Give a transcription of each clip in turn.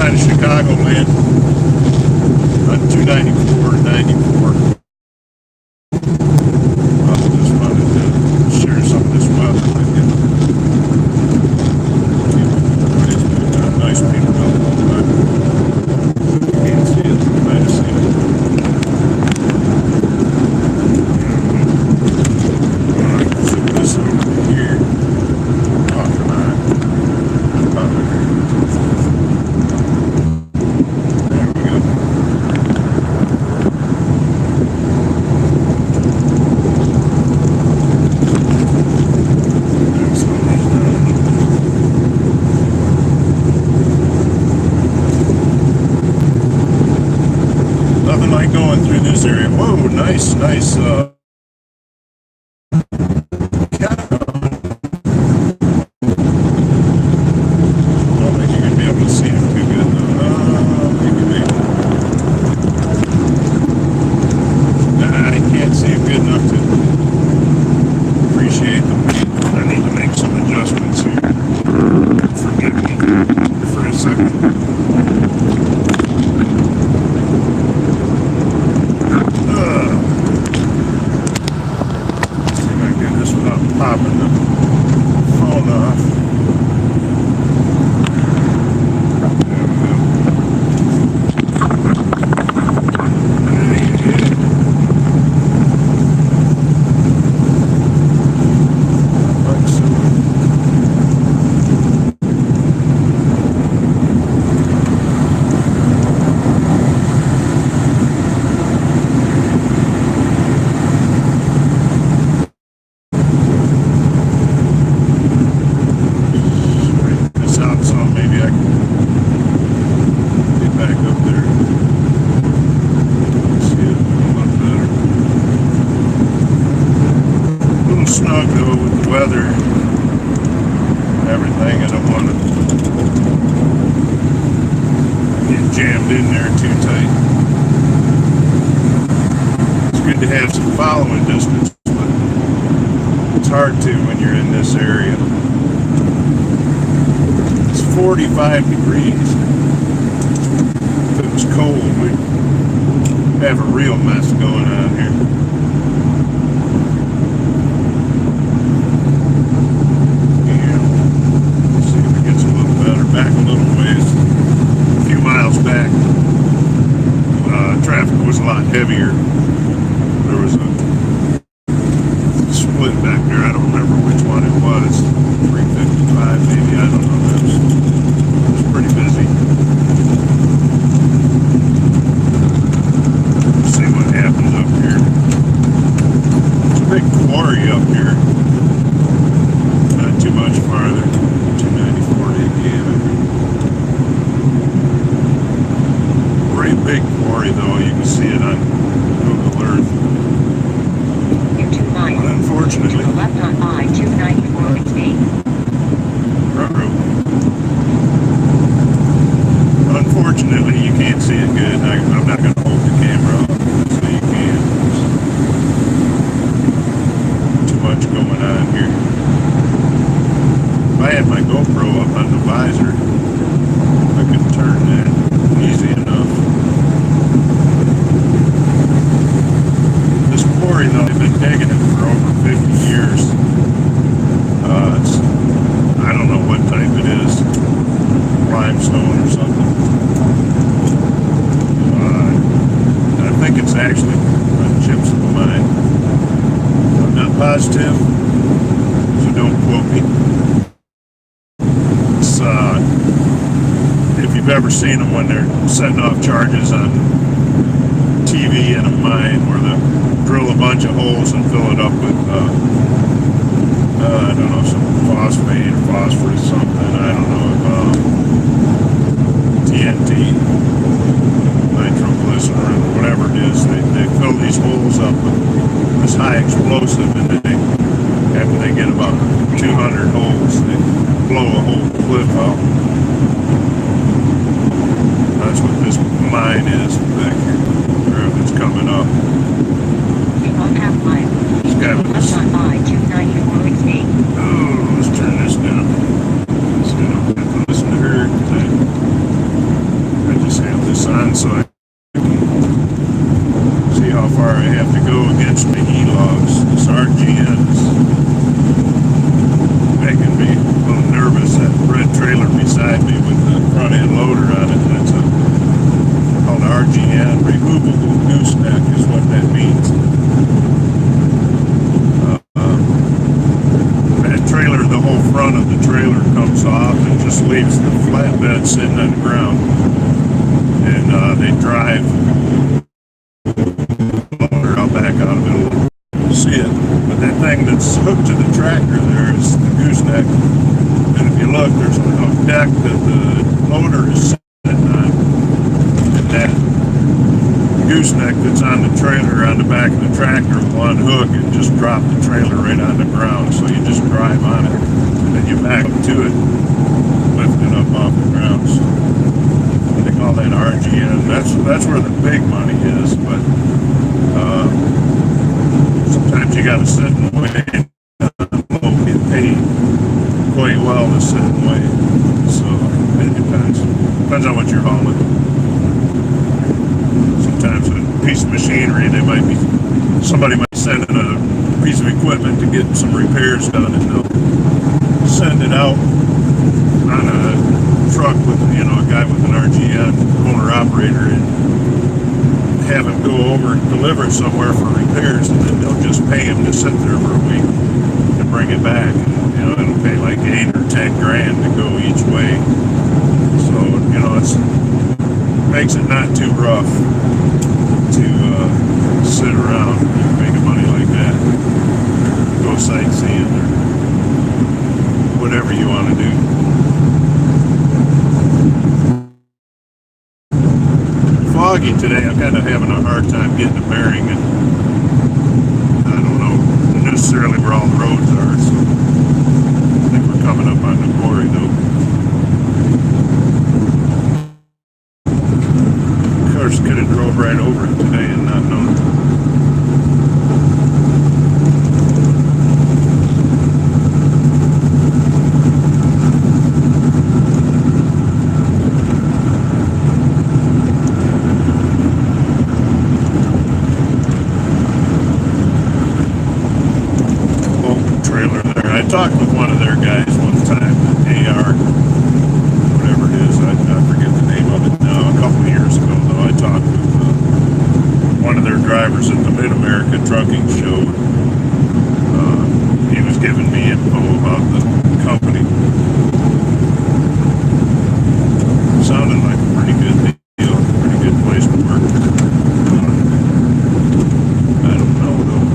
side of Chicagoland on 294 and 94. I just wanted to share some of this weather with you. It's been nice painted up all the time. You can't see it, you might have seen it. Zip this over here. Oh, come on. There we go. Nothing like going through this area. Whoa, nice, don't think you're gonna be able to see him too good though. Maybe. Nah, I can't see it good enough to appreciate the paint. I need to make some adjustments here. Forgive me for a second. See if I can get this without popping the phone off. There we go. Like so. Straighten this out some, maybe I can get back up there. See it a little better. A little snug though with the weather and everything. I don't want to get jammed in there too tight. It's good to have some following distance, but it's hard to when you're in this area. It's 45 degrees. If it was cold, we'd have a real mess going on here. Yeah. See if it gets a little better. Back a little ways. A few miles back, traffic was a lot heavier. There was a split back there. I don't remember which one it was. 355 maybe. I don't know. It was pretty busy. Let's see what happens up here. There's a big quarry up here. Not too much farther. 294 to Indiana. Great big quarry though. You can see it on Google Earth. Unfortunately. To the left on I-294 exit. Unfortunately, you can't see it good. I'm not going to hold the camera up so you can. Too much going on here. If I had my GoPro up on the visor, I could turn that easy enough. This quarry, though, they've been digging it for over 50 years. I don't know what type it is. Limestone or something. I think it's actually a gypsum mine. I'm not positive, so don't quote me. It's, if you've ever seen them when they're setting off charges on TV in a mine where they drill a bunch of holes and fill it up with, I don't know, some phosphate or phosphorus, something, I don't know, TNT, nitroglycerin, whatever it is, they fill these holes up with this high explosive, and then after they get about 200 holes, they blow a whole cliff out. That's what this mine is back here, wherever it's coming up. It's got this. Oh, let's turn this down. So I don't have to listen to her. go against the E-logs. This RGN is making me a little nervous. That red trailer beside me with the front end loader on it, that's called RGN, removable gooseneck is what that means. That trailer, the whole front of the trailer comes off and just leaves the flatbed sitting on the ground. And they drive loader out back out of it. You'll see it. But that thing that's hooked to the tractor there is the gooseneck. And if you look, there's a deck that the loader is sitting on. And that gooseneck that's on the trailer on the back of the tractor will unhook and just drop the trailer right on the ground. So you just drive on it and then you back up to it, lift it up off the ground. So they call that RGN. That's where the big money is, but sometimes you gotta sit and wait. Won't get paid quite well to sit and wait. So it depends. Depends on what you're hauling. Sometimes a piece of machinery, somebody might send in a piece of equipment to get some repairs done, and they'll send it out on a truck with, a guy with an RGN owner-operator, and have him go over and deliver it somewhere for repairs, and then they'll just pay him to sit there for a week and bring it back. It'll pay like 8 or 10 grand to go each way. So, it makes it not too rough to sit around making money like that, go sightseeing or whatever you want to do. Foggy today. I'm kind of having a hard time getting a bearing, and I don't know necessarily where all the roads are, so I think we're coming up on the quarry though. Of course, could have drove right over it today and not known. I talked with one of their guys one time, AR, whatever it is, I forget the name of it now. A couple of years ago, though, I talked with one of their drivers at the Mid-America Trucking Show. He was giving me info about the company. Sounded like a pretty good deal, pretty good place to work. I don't know, though.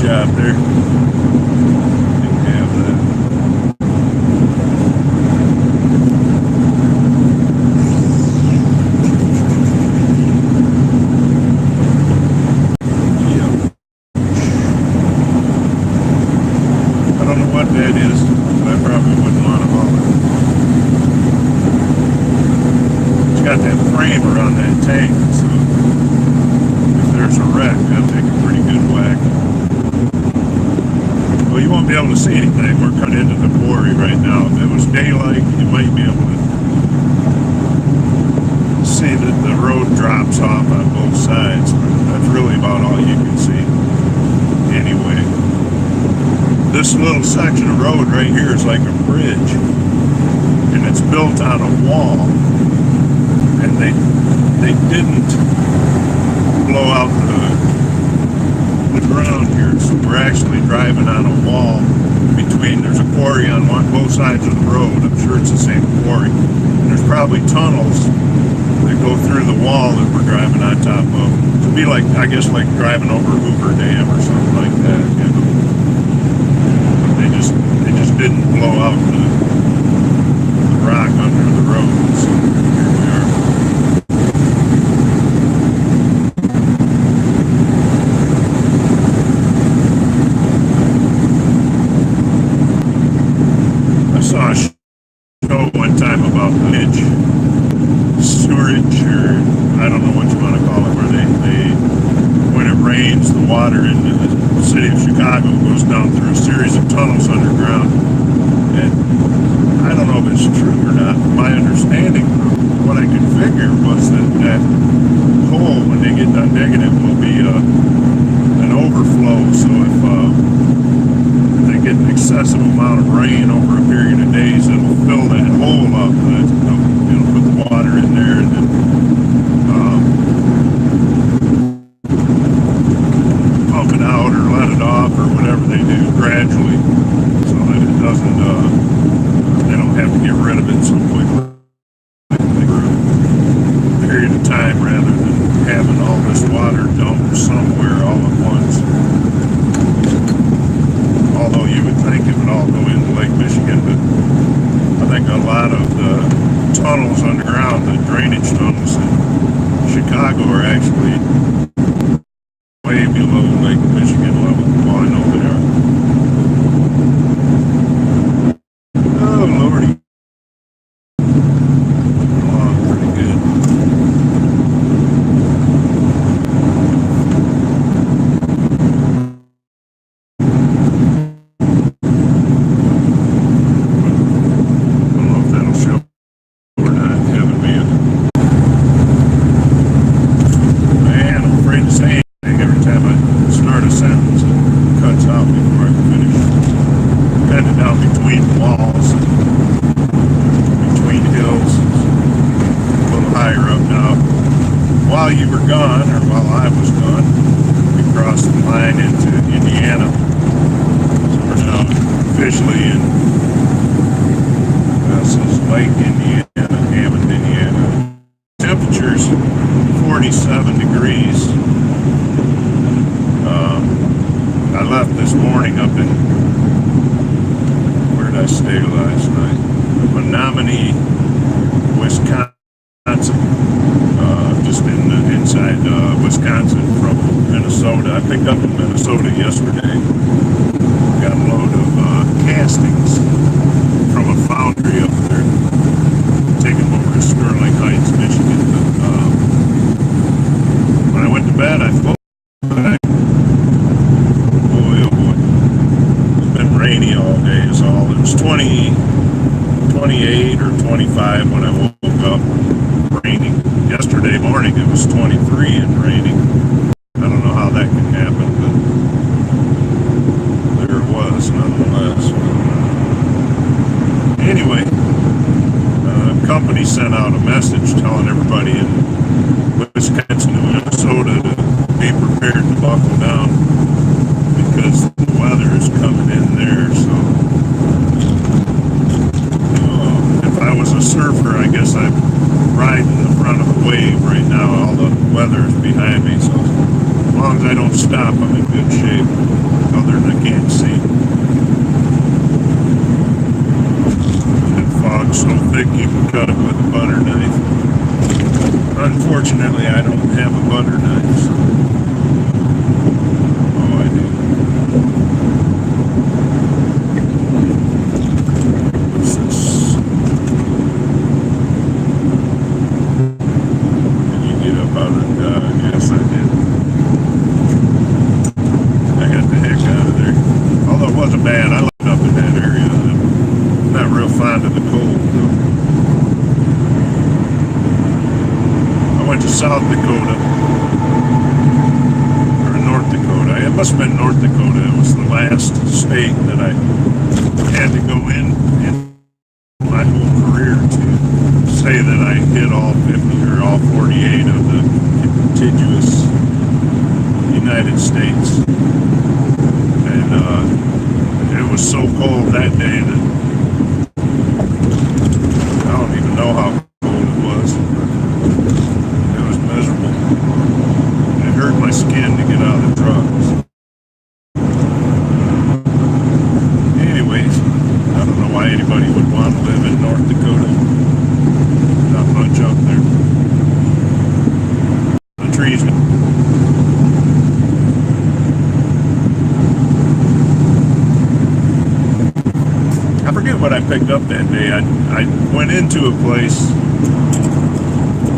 Job there. Didn't have that. Yeah. I don't know what that is, but I probably wouldn't want to haul it. It's got that frame around that tank, so if there's a wreck, that'll take a pretty good whack. Well, you won't be able to see anything. We're cut into the quarry right now. If it was daylight, you might be able to see that the road drops off on both sides. That's really about all you can see. Anyway, this little section of road right here is like a bridge, and it's built on a wall. And they didn't blow out the ground here, so we're actually driving on a wall between. There's a quarry on both sides of the road. I'm sure it's the same quarry. And there's probably tunnels that go through the wall that we're driving on top of. It'd be like, I guess, like driving over Hoover Dam or something like that. But they just didn't blow out the rock under the road. So here we are. Saw a show one time about the sewerage, or I don't know what you want to call it, where they when it rains, the water in the city of Chicago goes down through a series of tunnels underground. And I don't know if it's true or not. My understanding, what I could figure was that hole, when they get done digging it, will be an overflow. So if they get an excessive amount of rain over a period of days, it'll fill that hole up. It'll put the water in there and then pump it out or let it off or whatever they do gradually, so that it doesn't. They don't have to get rid of it so quickly for a period of time, rather than having all this water dumped somewhere all at once. Although you would think it would all go into Lake Michigan, but I think a lot of the tunnels underground, the drainage tunnels in Chicago, are actually way below Lake Michigan level. Well, I know they are. Oh, Lordy. Along pretty good. I don't know if that'll show or not, having me man, I'm afraid to say anything. Every time I start a sentence, it cuts out before I can finish. Kind of down between walls, between hills, a little higher up now. While you were gone, or while I was gone, we crossed the line into Indiana. So we're now officially in this is Lake Indiana, Hammond, Indiana. Temperatures 47 degrees. I left this morning up in, where did I stay last night? Menominee, Wisconsin. Just inside Wisconsin from Minnesota. I picked up in Minnesota yesterday. Got a load of castings from a foundry up there. Taking them over to Sterling Heights, Michigan. But, when I went to bed, I thought, boy, oh boy, it's been rainy all day is all. It was 28 or 25 when I woke up, raining. Yesterday morning it was 23 and raining. I don't know how that can happen, but there it was nonetheless. Anyway, the company sent out a message telling everybody in Wisconsin and Minnesota to be prepared to buckle down because the weather is coming in there. So if I was a surfer, I guess I'd ride in the front of the wave right now. All the weather is behind me, so as long as I don't stop, I'm in good shape. Other than I can't see. That fog's so thick you can cut it with a butter knife. Unfortunately, I don't have a butter knife, so. Oh, I do. What's this? Did you get up out of the dog? Yes, I did. I got the heck out of there. Although it wasn't bad, I lived up in that area. I'm not real fond of the cold, though. I went to South Dakota, or North Dakota. It must have been North Dakota. It was the last state that I had to go in my whole career to say that I hit all 50 or all 48 of the contiguous United States. And it was so cold that day that I don't even know how cold it was. It was miserable. It hurt my skin to get out of the truck. Anyways, I don't know why anybody would want to live in North Dakota. Not much up there. The trees. I forget what I picked up that day. I went into a place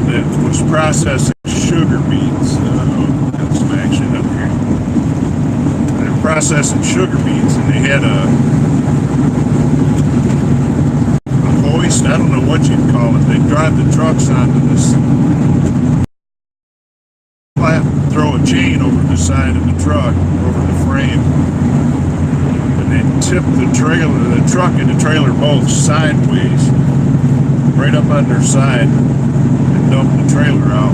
that was processing sugar beets. Got some action up here. processing sugar beets, and they had a hoist. I don't know what you'd call it. They drive the trucks onto this throw a chain over the side of the truck, over the frame, and they tip the truck and the trailer both sideways, right up on their side, and dump the trailer out.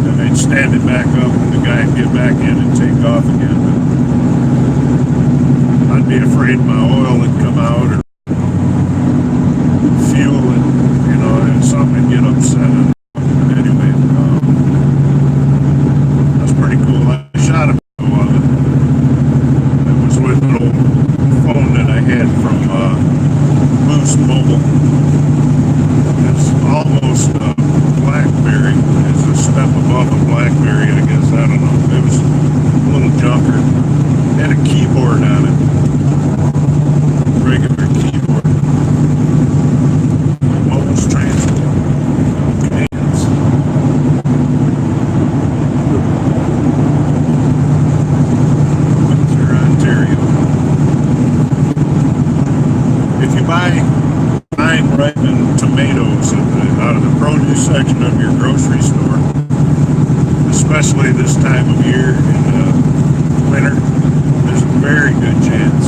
And they'd stand it back up, and the guy would get back in and take off again. But I'd be afraid my oil would come out, or fuel, and and something would get upset. Anyway, that's pretty cool. I shot a video of it. It was with an old phone that I had from Boost Mobile. It's almost a BlackBerry. It's a step above a BlackBerry, I guess. I don't know. It was a little junker. It had a keyboard on it. Regular keyboard. Mobile's transport. Buying ripened tomatoes out of the produce section of your grocery store, especially this time of year in the winter, there's a very good chance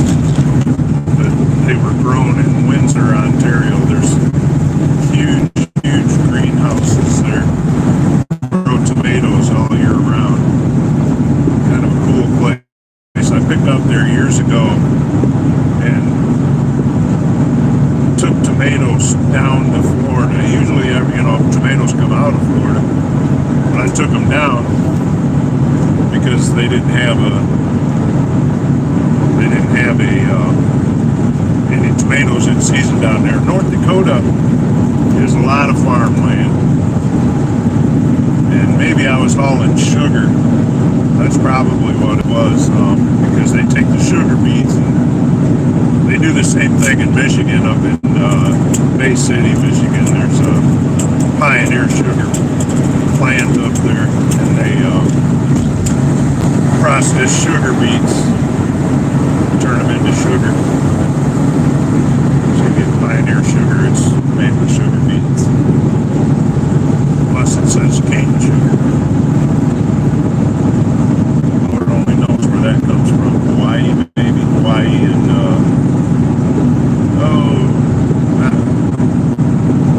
that they were grown in Windsor, Ontario. There's huge greenhouses there. Grow tomatoes all year round. Kind of a cool place. I picked up there years ago and took tomatoes down to Florida. Usually, tomatoes come out of Florida, but I took them down because they didn't have any tomatoes in season down there. North Dakota is a lot of farmland, and maybe I was hauling sugar. That's probably what it was, because they take the sugar beets and they do the same thing in Michigan, up in Bay City, Michigan. There's a Pioneer sugar plant up there, and they process sugar beets, turn them into sugar. So you get Pioneer sugar, it's made with sugar beets. Plus it says cane sugar. Lord only knows where that comes from. Hawaii, maybe. Hawaii and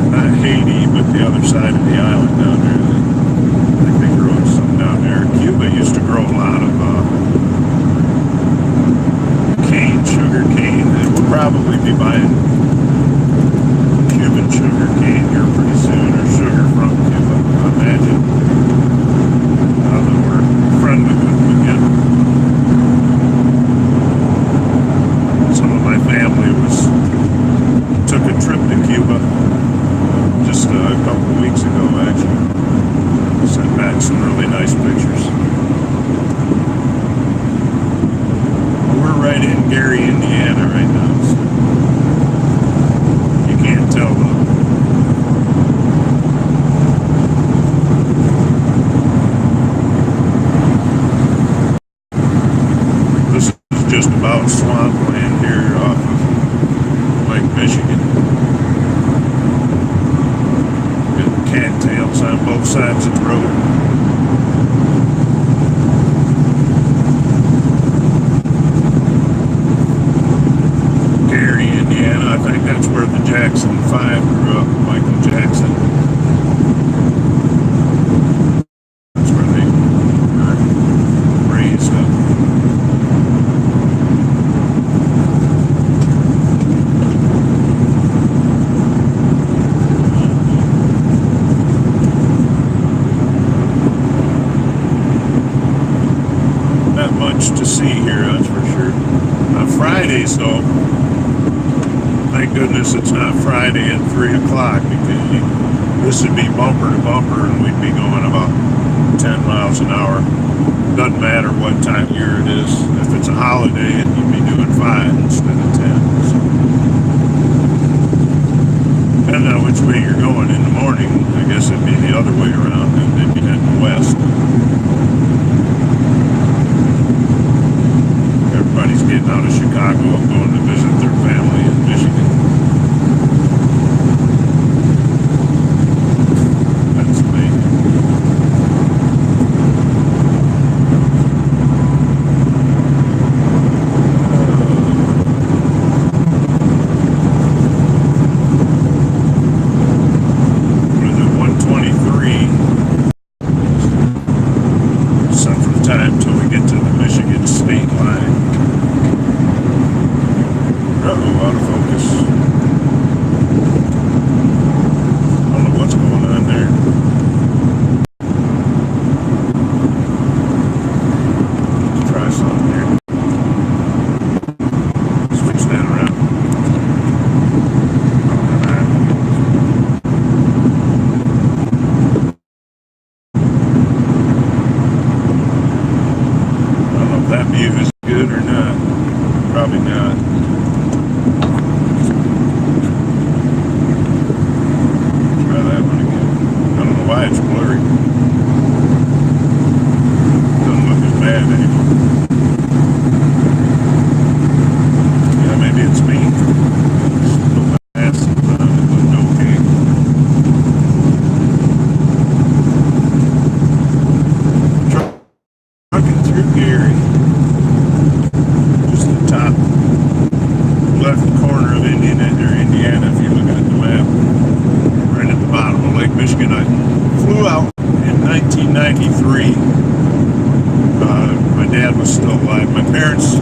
not Haiti, but the other side of the island down there. I think they grow some down there. Cuba used to grow a lot of sugar cane. And we'll probably be buying Cuban sugar cane here pretty soon, or sugar from Cuba, I imagine. Now that we're friendly with them again. Some of my family took a trip to Cuba just a couple of weeks ago, actually. Sent back some really nice pictures. We're right in Gary, Indiana right now, so you can't tell though. This is just about swampland here off of Lake Michigan. Got cattails on both sides of the road. Gary, Indiana. I think that's where the Jackson 5 grew up, Michael Jackson. That's where they were raised up. Not much to see here, that's for sure. On Fridays, though, thank goodness it's not Friday at 3 o'clock, because this would be bumper to bumper and we'd be going about 10 miles an hour. Doesn't matter what time of year it is. If it's a holiday, you'd be doing 5 instead of 10. So, depending on which way you're going in the morning, I guess it'd be the other way around, and they'd be heading west. everybody's getting out of Chicago and going to visit their family in Michigan. Pennsylvania. What is it, 123 Central Time till we get to the Michigan state line. Uh-oh, out of focus. I don't know what's going on there. Let's try something here. Switch that around. I don't know if that view is good or not. Probably not. Try that one again. I don't know why it's blurry. Doesn't look as bad anymore. Yeah, maybe it's me. Still fast. It looked okay. Trucking through Gary. Just the top left corner of Indiana, if you're looking at the map. Right at the bottom of Lake Michigan. I flew out in 1993. My dad was still alive. My parents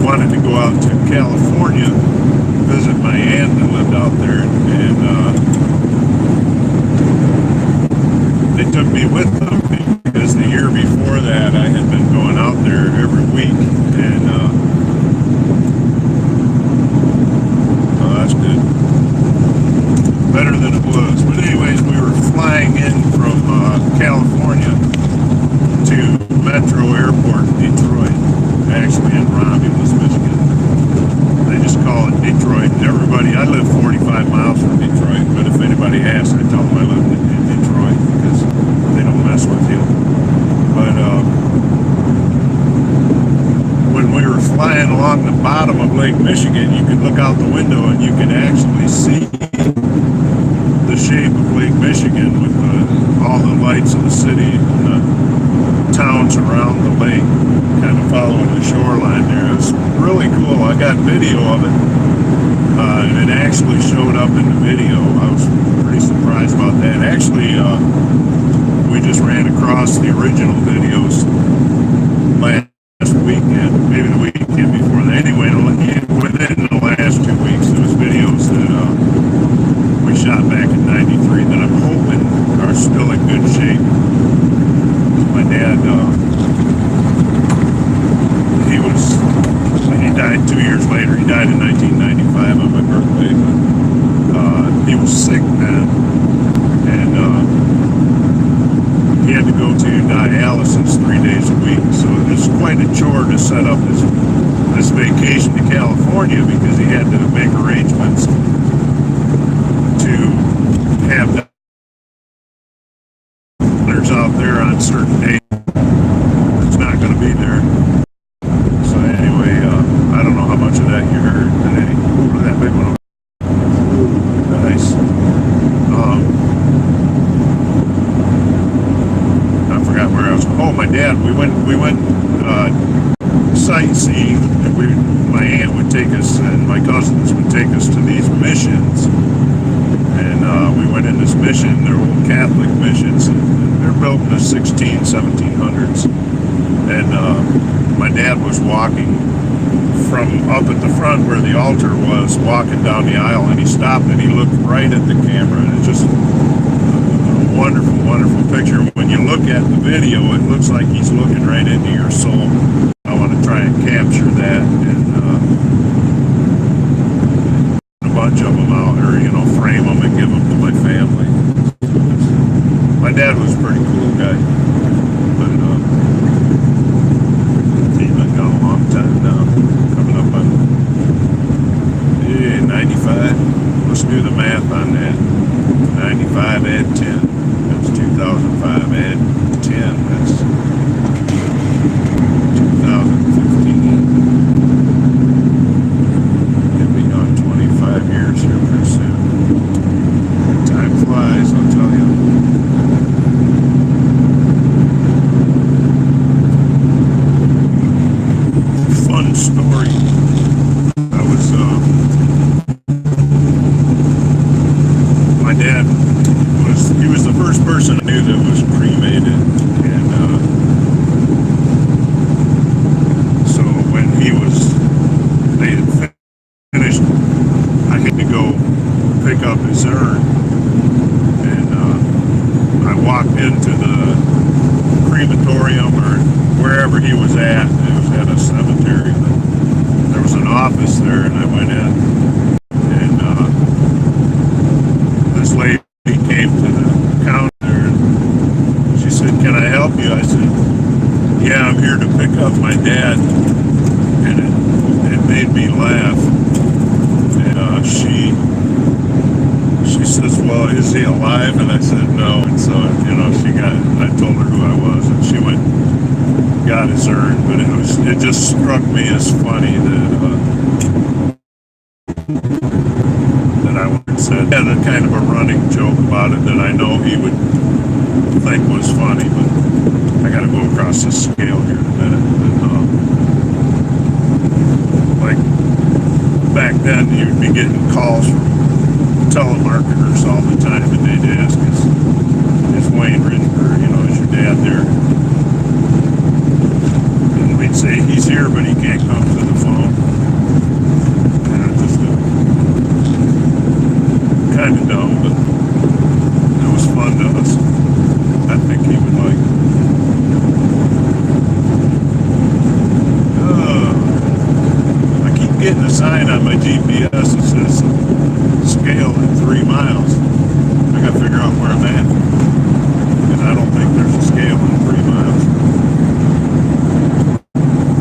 wanted to go out to California, visit my aunt that lived out there, and they took me with them because the year before that I had been going out there every week, and oh, that's good. Better than it was. But anyways, we were flying in from California to Metro Airport in Detroit, actually in Romulus, Michigan. They just call it Detroit. And everybody, I live 45 miles from Detroit, but if anybody asks, I tell them I live in Detroit because they don't mess with you. But when we were flying along the bottom of Lake Michigan, you could look out the window and you could actually see the shape of Lake Michigan with all the lights of the city and the towns around the lake, kind of following the shoreline there. It was really cool. I got video of it, and it actually showed up in the video. I was pretty surprised about that. Actually, we just ran across the original videos last weekend, maybe the weekend before that. Anyway, within the last 2 weeks, there was videos that we shot back in '93 that I'm hoping are still in good shape. My dad, he died 2 years later. He died in 1995 on my birthday, but he was sick then, and he had to go to dialysis 3 days a week. So it's quite a chore to set up this vacation to California because he had to make arrangements to have doctors out there on certain days. It's not going to be there. So anyway, I don't know how much of that you heard. But look at that big one. Nice. I forgot where I was. Oh, my dad. We went sightseeing. My aunt would take us, and my cousins would take us to these missions. And we went in this mission. They're old Catholic missions. And they're built in the 1700s. And my dad was walking from up at the front where the altar was, walking down the aisle, and he stopped and he looked right at the camera. And it's just a wonderful, wonderful picture. When you look at the video, it looks like he's looking right into your soul. I want to try and capture that and a bunch of them out, or frame them and give them to my family. My dad was a pretty cool guy, but he's been gone a long time now, coming up on 95. Let's do the math on that. 95 add 10, that's 2005, add 10, that's 2015. up his urn. And I walked into the crematorium or wherever he was at. It was at a cemetery. There was an office there, and I went in. And this lady came to the counter, and she said, "Can I help you?" I said, "Yeah, I'm here to pick up my dad." And it made me laugh. And she says, "Well, is he alive?" And I said, "No." And so, I told her who I was, and she went, got his urn. But it just struck me as funny that I would have said, had a kind of a running joke about it that I know he would think was funny, but I got to go across the scale here in a minute. But, like back then, you'd be getting calls from telemarketers all the time, and they'd ask, is Wayne Rittenberg, is your dad there? And we'd say, he's here, but he can't come to the phone. And just kind of dumb, but it was fun to us. I think he would like it. I keep getting a sign on my GPS that says scale at 3 miles. I gotta figure out where I'm at. Because I don't think there's a scale in 3 miles.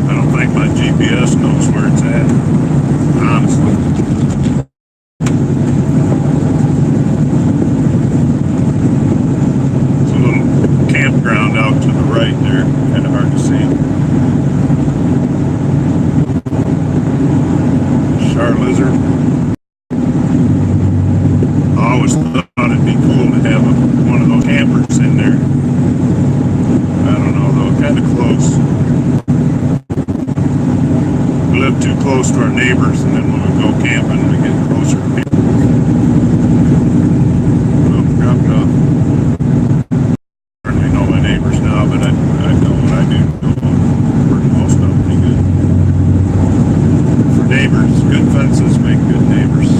I don't think my GPS knows where it's at. Honestly. There's a little campground out to the right there. Kind of hard to see. Char lizard. I always thought it'd be cool to have one of those campers in there. I don't know though, kind of close. We live too close to our neighbors, and then when we go camping, we get closer to people. Well, dropped off. Certainly know my neighbors now, but I know what I do. For most of them, pretty good. For neighbors, good fences make good neighbors.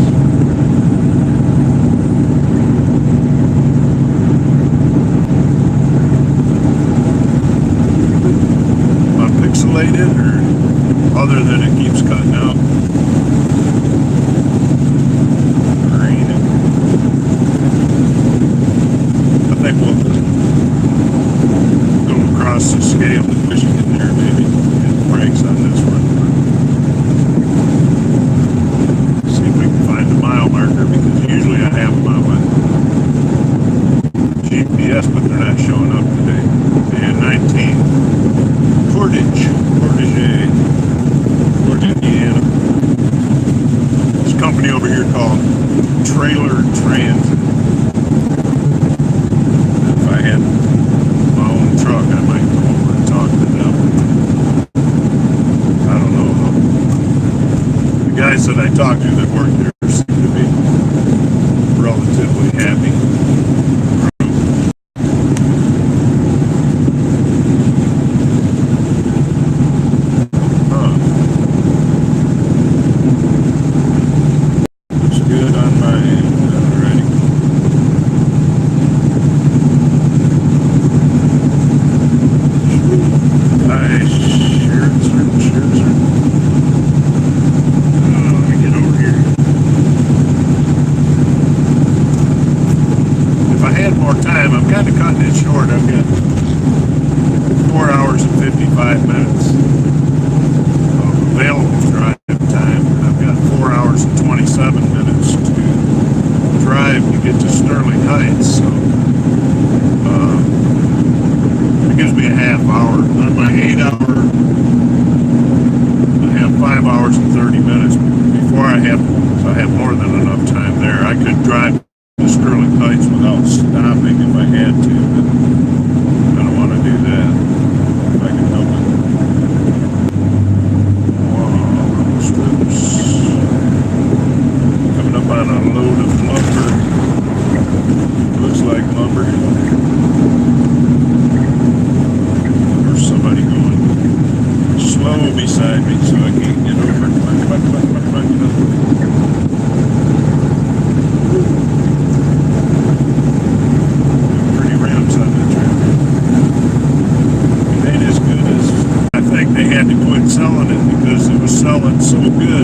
Pixelated, or other than it keeps cutting out. Green. I think we'll go across the scale to Michigan there, maybe. Get brakes on this one. See if we can find the mile marker, because usually I have them on my GPS, but they're not showing up today. And 19. Portage, Indiana. There's a company over here called Trailer Transit. If I had my own truck, I might go over and talk to them. I don't know though. The guys that I talked to that work there seem to be relatively happy. I'm kind of cutting it short. I've got 4 hours and 55 minutes of available drive time. I've got 4 hours and 27 minutes to drive to get to Sterling Heights. So it gives me a half hour. On my 8 hour, I have 5 hours and 30 minutes before I have more than enough time there. I could drive to Sterling Heights without stopping if I had to, but I don't want to do that if I can help it. Whoa, strips. Coming up on a load of lumber. Looks like lumber. There's somebody going slow beside me, so I can't get over.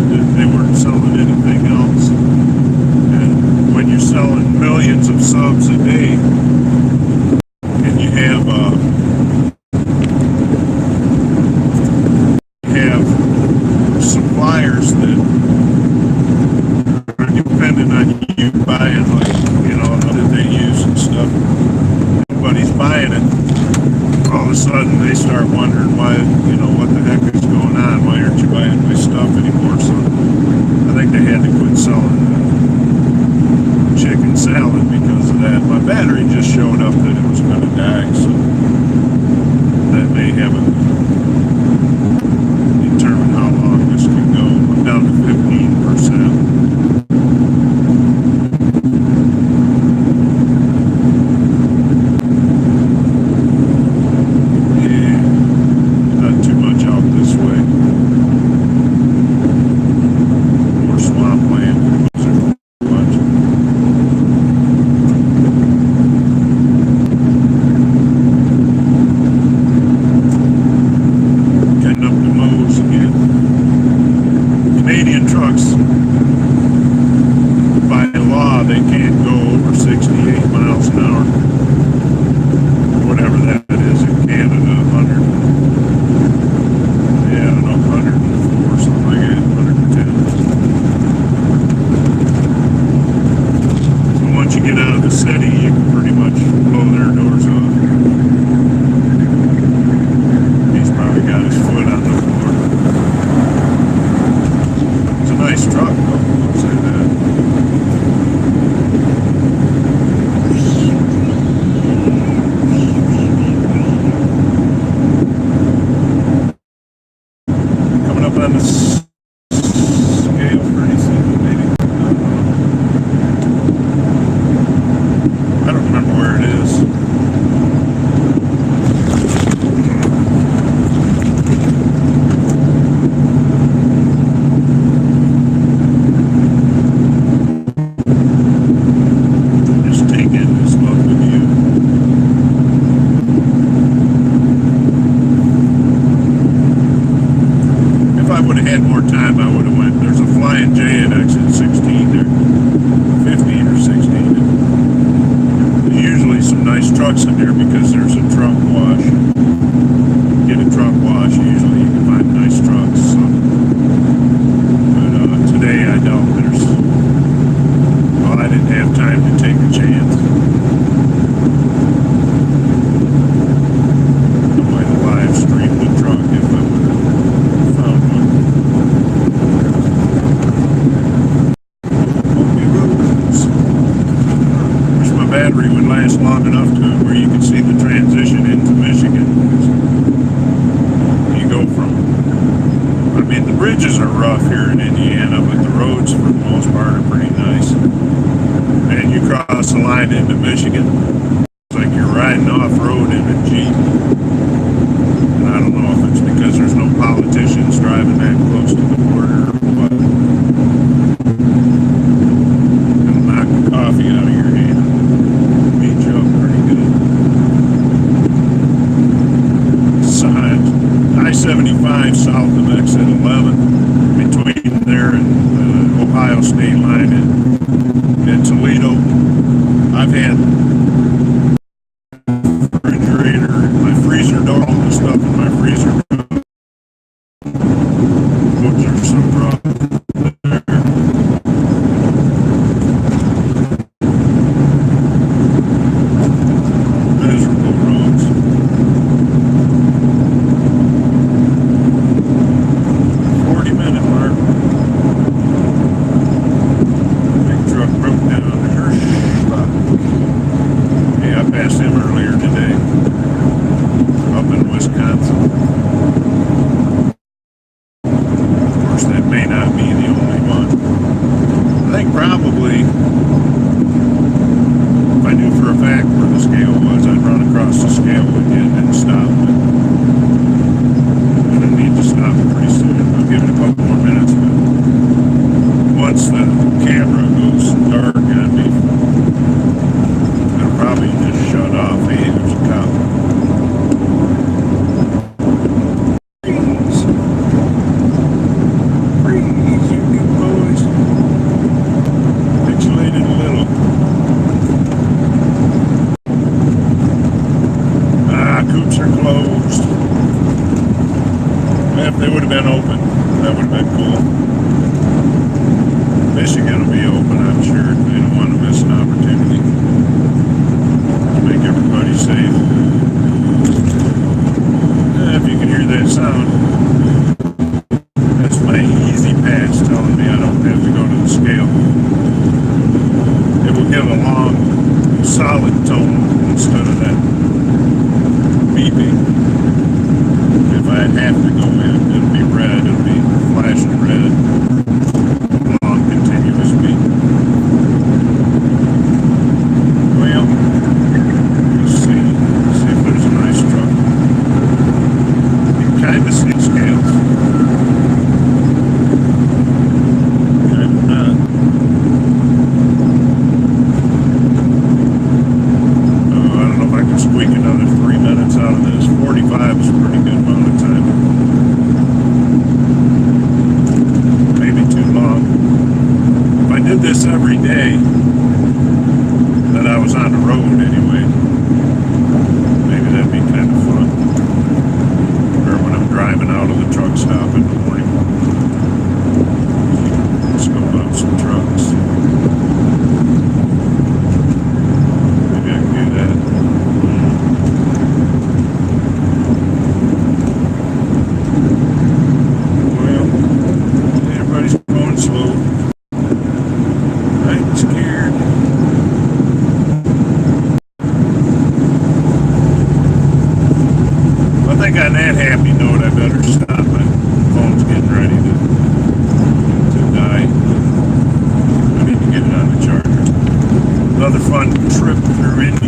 They weren't selling anything else. And when you're selling millions of subs a day, and you have suppliers that are dependent on you buying, like, that they use and stuff. Nobody's buying it. All of a sudden they start wondering why, what the heck is going on? Why aren't you buying my stuff anymore? So I think they had to quit selling chicken salad because of that. My battery just showed up that it was going to die, so that may have determine how long this can go. I'm down to 15%. I-75 south of exit 11, between there and the Ohio state line in Toledo. I've had my freezer door, all the stuff in my freezer. Those are some problems there. Miserable roads. 40-minute mark. Big truck broke down there. Michigan will be open, I'm sure. They don't want to miss an opportunity to make everybody safe. If you can hear that sound, that's my easy patch telling me I don't have to go to the scale. It will give a long, solid tone instead of that beeping. If I have to go in, it'll be red, it'll be flashing red. Long, continuous beep. Well, let's see if there's a nice truck. You can kind of see scales. Kind of not. Oh, I don't know if I can squeak another 3 minutes out of this. 45 is a pretty good amount of time. Maybe too long. If I did this every day that I was on the road anyway, maybe that'd be kind of fun. Or when I'm driving out of the truck stop in the morning. Let's go up some trucks. Maybe I can do that. Well, everybody's going slow. I'm scared. I think on that happy note, I better stop. My phone's getting ready to die. I need to get it on the charger. Another fun trip through India.